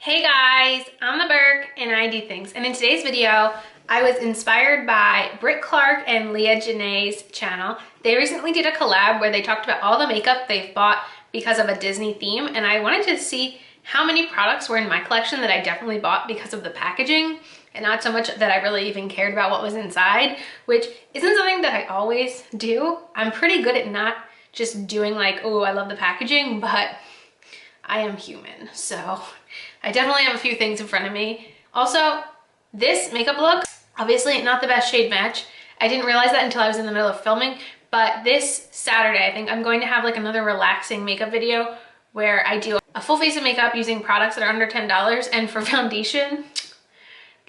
Hey guys, I'm the Burke and I do things. And in today's video, I was inspired by Britt Clark and Leah Janae's channel. They recently did a collab where they talked about all the makeup they've bought because of a Disney theme. And I wanted to see how many products were in my collection that I definitely bought because of the packaging and not so much that I really even cared about what was inside, which isn't something that I always do. I'm pretty good at not just doing like, oh, I love the packaging, but I am human, so I definitely have a few things in front of me. Also, this makeup look, obviously not the best shade match. I didn't realize that until I was in the middle of filming, but this Saturday, I think I'm going to have like another relaxing makeup video where I do a full face of makeup using products that are under $10. And for foundation,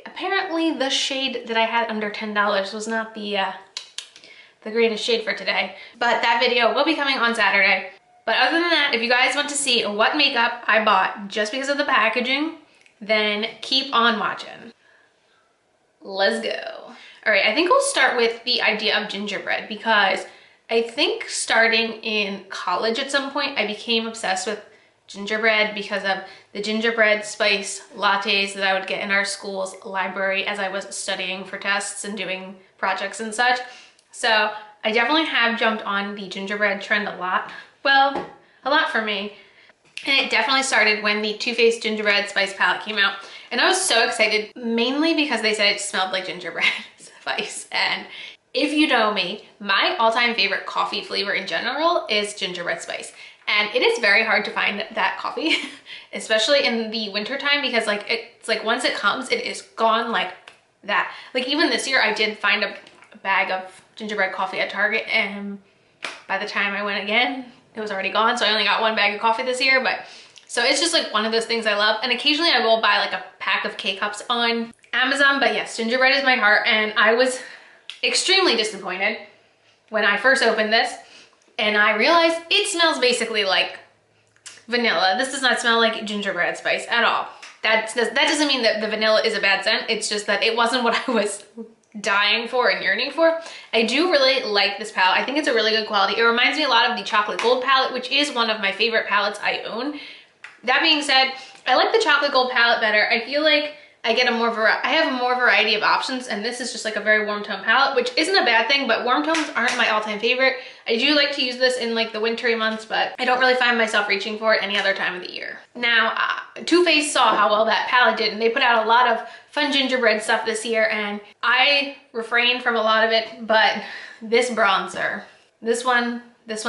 apparently the shade that I had under $10 was not the greatest shade for today. But that video will be coming on Saturday. But other than that, if you guys want to see what makeup I bought just because of the packaging, then keep on watching. Let's go. All right, I think we'll start with the idea of gingerbread because I think starting in college at some point, I became obsessed with gingerbread because of the gingerbread spice lattes that I would get in our school's library as I was studying for tests and doing projects and such. So I definitely have jumped on the gingerbread trend a lot. Well, a lot for me. And it definitely started when the Too Faced Gingerbread Spice palette came out. And I was so excited, mainly because they said it smelled like gingerbread spice. And if you know me, my all-time favorite coffee flavor in general is gingerbread spice. And it is very hard to find that coffee, especially in the winter time, because like it's like once it comes, it is gone like that. Like even this year, I did find a bag of gingerbread coffee at Target, and by the time I went again, it was already gone. So I only got one bag of coffee this year, but so it's just like one of those things I love. And occasionally I will buy like a pack of K-Cups on Amazon, but yes, gingerbread is my heart. And I was extremely disappointed when I first opened this and I realized it smells basically like vanilla. This does not smell like gingerbread spice at all. That doesn't mean that the vanilla is a bad scent. It's just that it wasn't what I was dying for and yearning for. I do really like this palette. I think it's a really good quality. It reminds me a lot of the chocolate gold palette, which is one of my favorite palettes I own. That being said, I like the chocolate gold palette better. I feel like I have a more variety of options, and this is just like a very warm tone palette, which isn't a bad thing, but warm tones aren't my all-time favorite. I do like to use this in like the wintry months, but I don't really find myself reaching for it any other time of the year. Now, Too Faced saw how well that palette did, and they put out a lot of fun gingerbread stuff this year, and I refrained from a lot of it, but this bronzer, this one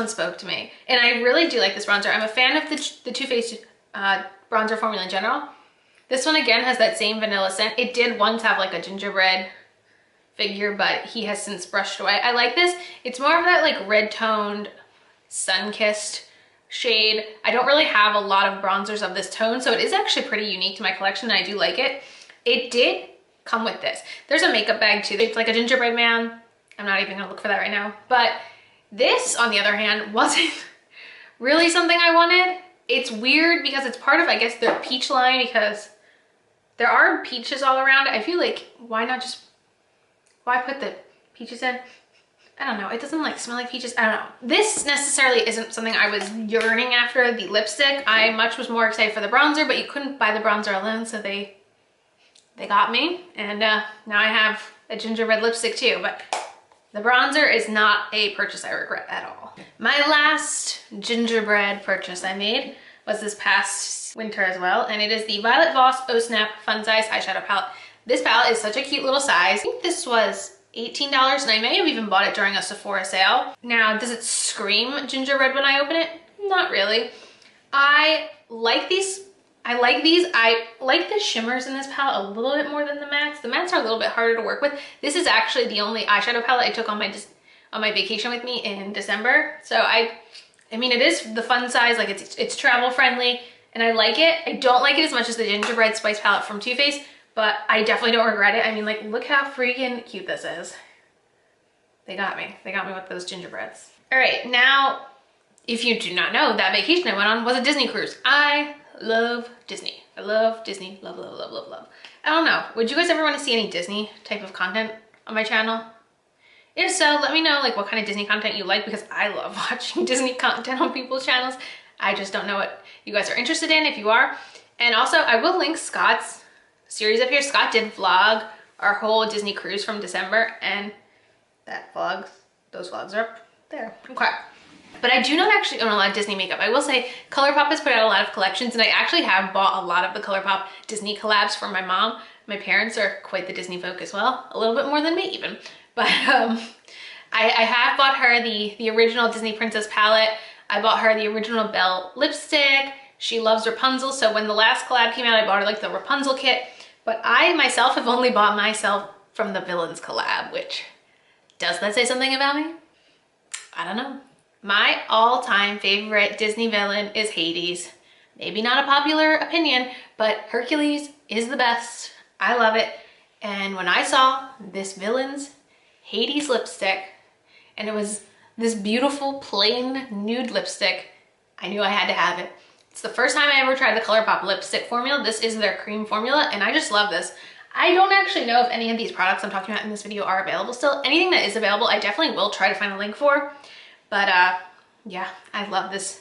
spoke to me. And I really do like this bronzer. I'm a fan of the Too Faced bronzer formula in general. This one again has that same vanilla scent. It did once have like a gingerbread figure, but he has since brushed away. I like this. It's more of that like red toned, sun-kissed shade. I don't really have a lot of bronzers of this tone, so it is actually pretty unique to my collection and I do like it. It did come with this. There's a makeup bag too. It's like a gingerbread man. I'm not even gonna look for that right now. But this, on the other hand, wasn't really something I wanted. It's weird because it's part of, I guess, their peach line, because there are peaches all around. I feel like why put the peaches in? I don't know. It doesn't like smell like peaches. I don't know. This necessarily isn't something I was yearning after the lipstick. I much was more excited for the bronzer, but you couldn't buy the bronzer alone, so they got me. And now I have a gingerbread lipstick too, but the bronzer is not a purchase I regret at all. My last gingerbread purchase I made was this past winter as well, and it is the Violet Voss Oh Snap Fun Size Eyeshadow Palette. This palette is such a cute little size. I think this was $18, and I may have even bought it during a Sephora sale. Now, does it scream gingerbread when I open it? Not really. I like these. I like the shimmers in this palette a little bit more than the mattes. The mattes are a little bit harder to work with. This is actually the only eyeshadow palette I took on my vacation with me in December. So I mean, it is the fun size, like it's travel friendly, and I like it. I don't like it as much as the gingerbread spice palette from Too Faced, but I definitely don't regret it. I mean, like, look how freaking cute this is. They got me with those gingerbreads. All right, now, if you do not know, that vacation I went on was a Disney cruise. I love Disney. I love Disney. Love, love, love, love, love. I don't know. Would you guys ever want to see any Disney type of content on my channel? If so, let me know like what kind of Disney content you like, because I love watching Disney content on people's channels. I just don't know what you guys are interested in. If you are, And also I will link Scott's series up here. Scott did vlog our whole Disney cruise from December, and those vlogs are up there. Okay. But I do not actually own a lot of Disney makeup. I will say ColourPop has put out a lot of collections, and I actually have bought a lot of the ColourPop Disney collabs for my mom. My parents are quite the Disney folk as well, a little bit more than me even. But I have bought her the original Disney Princess palette. I bought her the original Belle lipstick. She loves Rapunzel, so when the last collab came out, I bought her like the Rapunzel kit. But I myself have only bought myself from the Villains collab, which, does that say something about me? I don't know. My all-time favorite Disney villain is Hades. Maybe not a popular opinion, but Hercules is the best. I love it. And when I saw this Villains Hades lipstick, and it was this beautiful plain nude lipstick, I knew I had to have it. It's the first time I ever tried the ColourPop lipstick formula. This is their cream formula, and I just love this. I don't actually know if any of these products I'm talking about in this video are available still. Anything that is available, I definitely will try to find a link for. But yeah, I love this.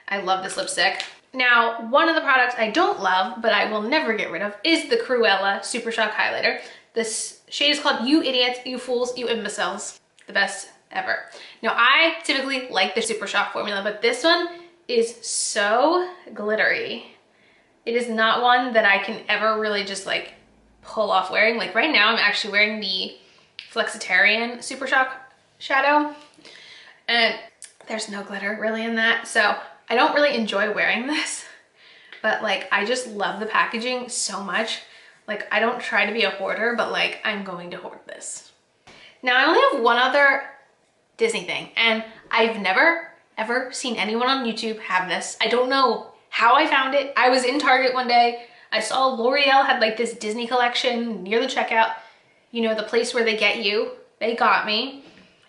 I love this lipstick. Now, one of the products I don't love, but I will never get rid of, is the Cruella Super Shock Highlighter. This shade is called You Idiots, You Fools, You Imbeciles. The best ever. Now, I typically like the Super Shock formula, but this one is so glittery. It is not one that I can ever really just like pull off wearing. Like right now, I'm actually wearing the Flexitarian Super Shock shadow, and there's no glitter really in that. So I don't really enjoy wearing this, but like, I just love the packaging so much. Like, I don't try to be a hoarder, but like, I'm going to hoard this. Now, I only have one other Disney thing, and I've never ever seen anyone on YouTube have this. I don't know how I found it. I was in Target one day. I saw L'Oreal had like this Disney collection near the checkout. You know, the place where they get you. They got me.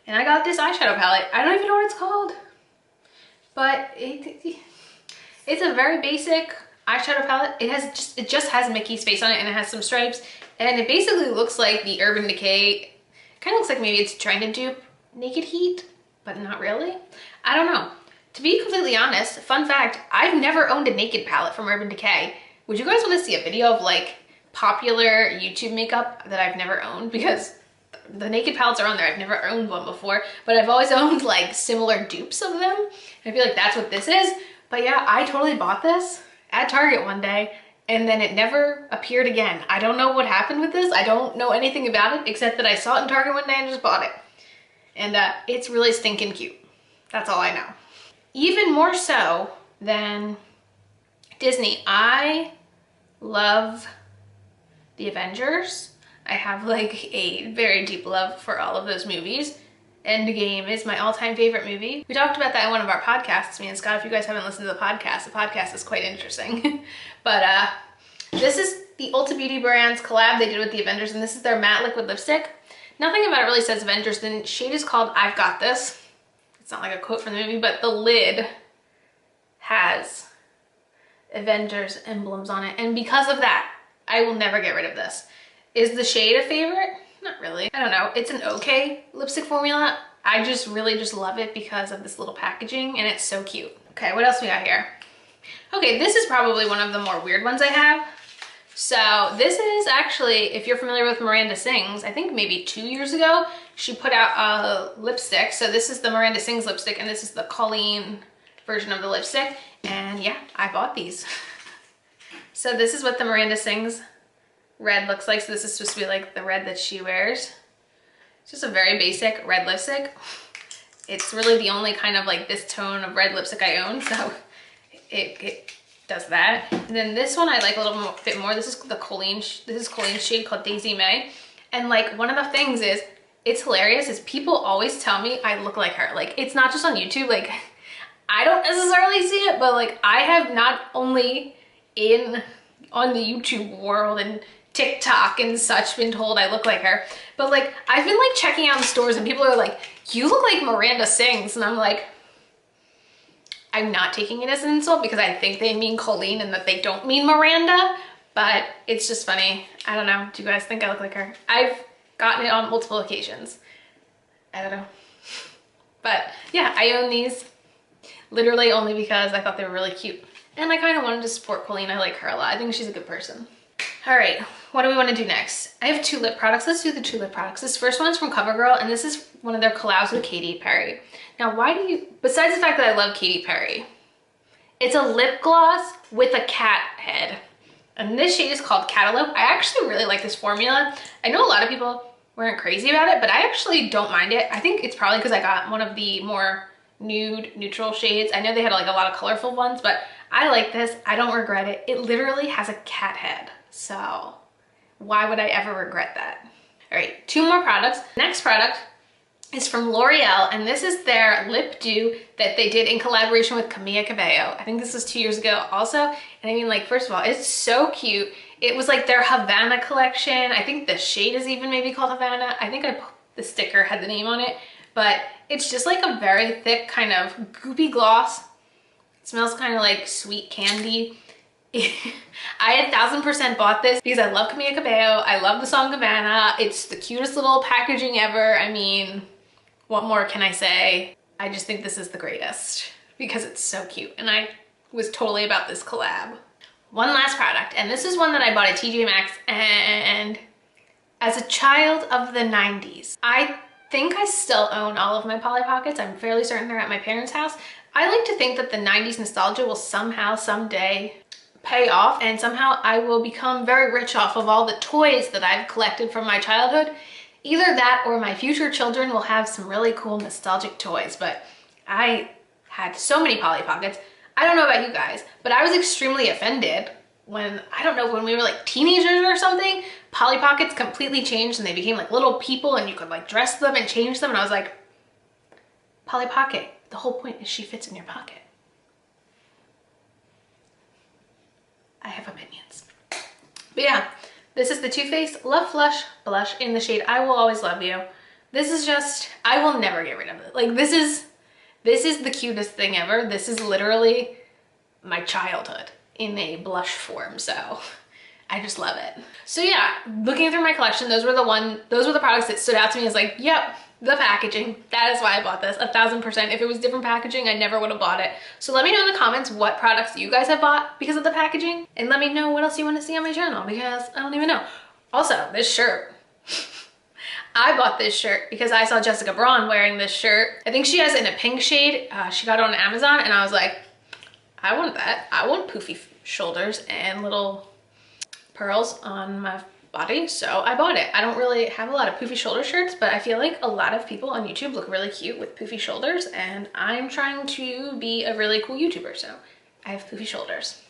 And I got this eyeshadow palette. I don't even know what it's called. But it's a very basic eyeshadow palette. It just has Mickey's face on it, and it has some stripes. And it basically looks like the Urban Decay. Kind of looks like maybe it's trying to dupe Naked Heat, but not really. I don't know. To be completely honest, fun fact, I've never owned a Naked palette from Urban Decay. Would you guys want to see a video of like popular YouTube makeup that I've never owned? Because the Naked palettes are on there. I've never owned one before, but I've always owned like similar dupes of them. I feel like that's what this is. But yeah, I totally bought this at Target one day, and then it never appeared again. I don't know what happened with this. I don't know anything about it except that I saw it in Target one day and just bought it. And it's really stinking cute. That's all I know. Even more so than Disney, I love the Avengers. I have like a very deep love for all of those movies. Endgame is my all-time favorite movie. We talked about that in one of our podcasts, me and Scott. If you guys haven't listened to the podcast is quite interesting. But this is the Ulta Beauty brand's collab they did with the Avengers, and this is their matte liquid lipstick. Nothing about it really says Avengers. The shade is called I've Got This. It's not like a quote from the movie, but the lid has Avengers emblems on it. And because of that, I will never get rid of this. Is the shade a favorite? Not really. I don't know. It's an okay lipstick formula. I just really just love it because of this little packaging, and it's so cute. Okay, what else we got here? Okay, this is probably one of the more weird ones I have. So this is actually, if you're familiar with Miranda Sings, I think maybe 2 years ago, she put out a lipstick. So this is the Miranda Sings lipstick, and this is the Colleen version of the lipstick. And yeah, I bought these. So this is what the Miranda Sings red looks like. So this is supposed to be like the red that she wears. It's just a very basic red lipstick. It's really the only kind of like this tone of red lipstick I own. So it does that. And then this one I like a little bit more. This is the Colleen. This is Colleen's shade called Daisy May. And like one of the things is, it's hilarious, is people always tell me I look like her. Like, it's not just on YouTube. Like, I don't necessarily see it, but like I have not only on the YouTube world and TikTok and such been told I look like her, but like I've been like checking out in stores and people are like, you look like Miranda Sings, and I'm like, I'm not taking it as an insult because I think they mean Colleen and that they don't mean Miranda, but it's just funny. I don't know. Do you guys think I look like her? I've gotten it on multiple occasions. I don't know. But yeah, I own these literally only because I thought they were really cute. And I kind of wanted to support Colleen. I like her a lot. I think she's a good person. All right, what do we want to do next? I have 2 lip products. Let's do the 2 lip products. This first one's from CoverGirl, and this is one of their collabs with Katy Perry. Now, why do you, besides the fact that I love Katy Perry, it's a lip gloss with a cat head. And this shade is called Cantaloupe. I actually really like this formula. I know a lot of people weren't crazy about it, but I actually don't mind it. I think it's probably because I got one of the more nude, neutral shades. I know they had like a lot of colorful ones, but I like this. I don't regret it. It literally has a cat head. So why would I ever regret that? All right, 2 more products. Next product is from L'Oreal, and this is their lip dew that they did in collaboration with Camila Cabello. I think this was 2 years ago also. And I mean, like, first of all, it's so cute. It was like their Havana collection. I think the shade is even maybe called Havana. I think the sticker had the name on it, but it's just like a very thick kind of goopy gloss. It smells kind of like sweet candy. I 1000% bought this because I love Camila Cabello. I love the song Havana. It's the cutest little packaging ever. I mean, what more can I say? I just think this is the greatest because it's so cute, and I was totally about this collab. One last product, and this is one that I bought at TJ Maxx, and as a child of the 90s, I think I still own all of my Polly Pockets. I'm fairly certain they're at my parents' house. I like to think that the 90s nostalgia will somehow, someday pay off, and somehow I will become very rich off of all the toys that I've collected from my childhood. Either that or my future children will have some really cool nostalgic toys, but I had so many Polly Pockets. I don't know about you guys, but I was extremely offended when, I don't know, when we were like teenagers or something, Polly Pockets completely changed and they became like little people and you could like dress them and change them, and I was like, Polly Pocket, the whole point is she fits in your pocket. I have opinions. But yeah, this is the Too Faced Love Flush Blush in the shade I Will Always Love You. This is just, I will never get rid of it. Like, this is the cutest thing ever. This is literally my childhood in a blush form, so I just love it. So yeah, looking through my collection, those were the products that stood out to me as like, yep, the packaging. That is why I bought this, 1000%. If it was different packaging, I never would have bought it. So let me know in the comments what products you guys have bought because of the packaging, and let me know what else you want to see on my channel because I don't even know. Also, this shirt. I bought this shirt because I saw Jessica Braun wearing this shirt. I think she has it in a pink shade. She got it on Amazon, and I was like, I want that. I want poofy shoulders and little pearls on my body, so I bought it. I don't really have a lot of poofy shoulder shirts, but I feel like a lot of people on YouTube look really cute with poofy shoulders, and I'm trying to be a really cool YouTuber, so I have poofy shoulders.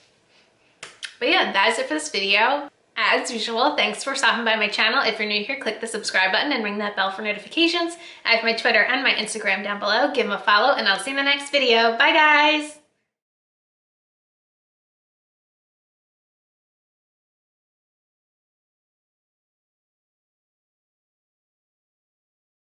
But yeah, that is it for this video. As usual, thanks for stopping by my channel. If you're new here, click the subscribe button and ring that bell for notifications. I have my Twitter and my Instagram down below. Give them a follow, and I'll see you in the next video. Bye, guys!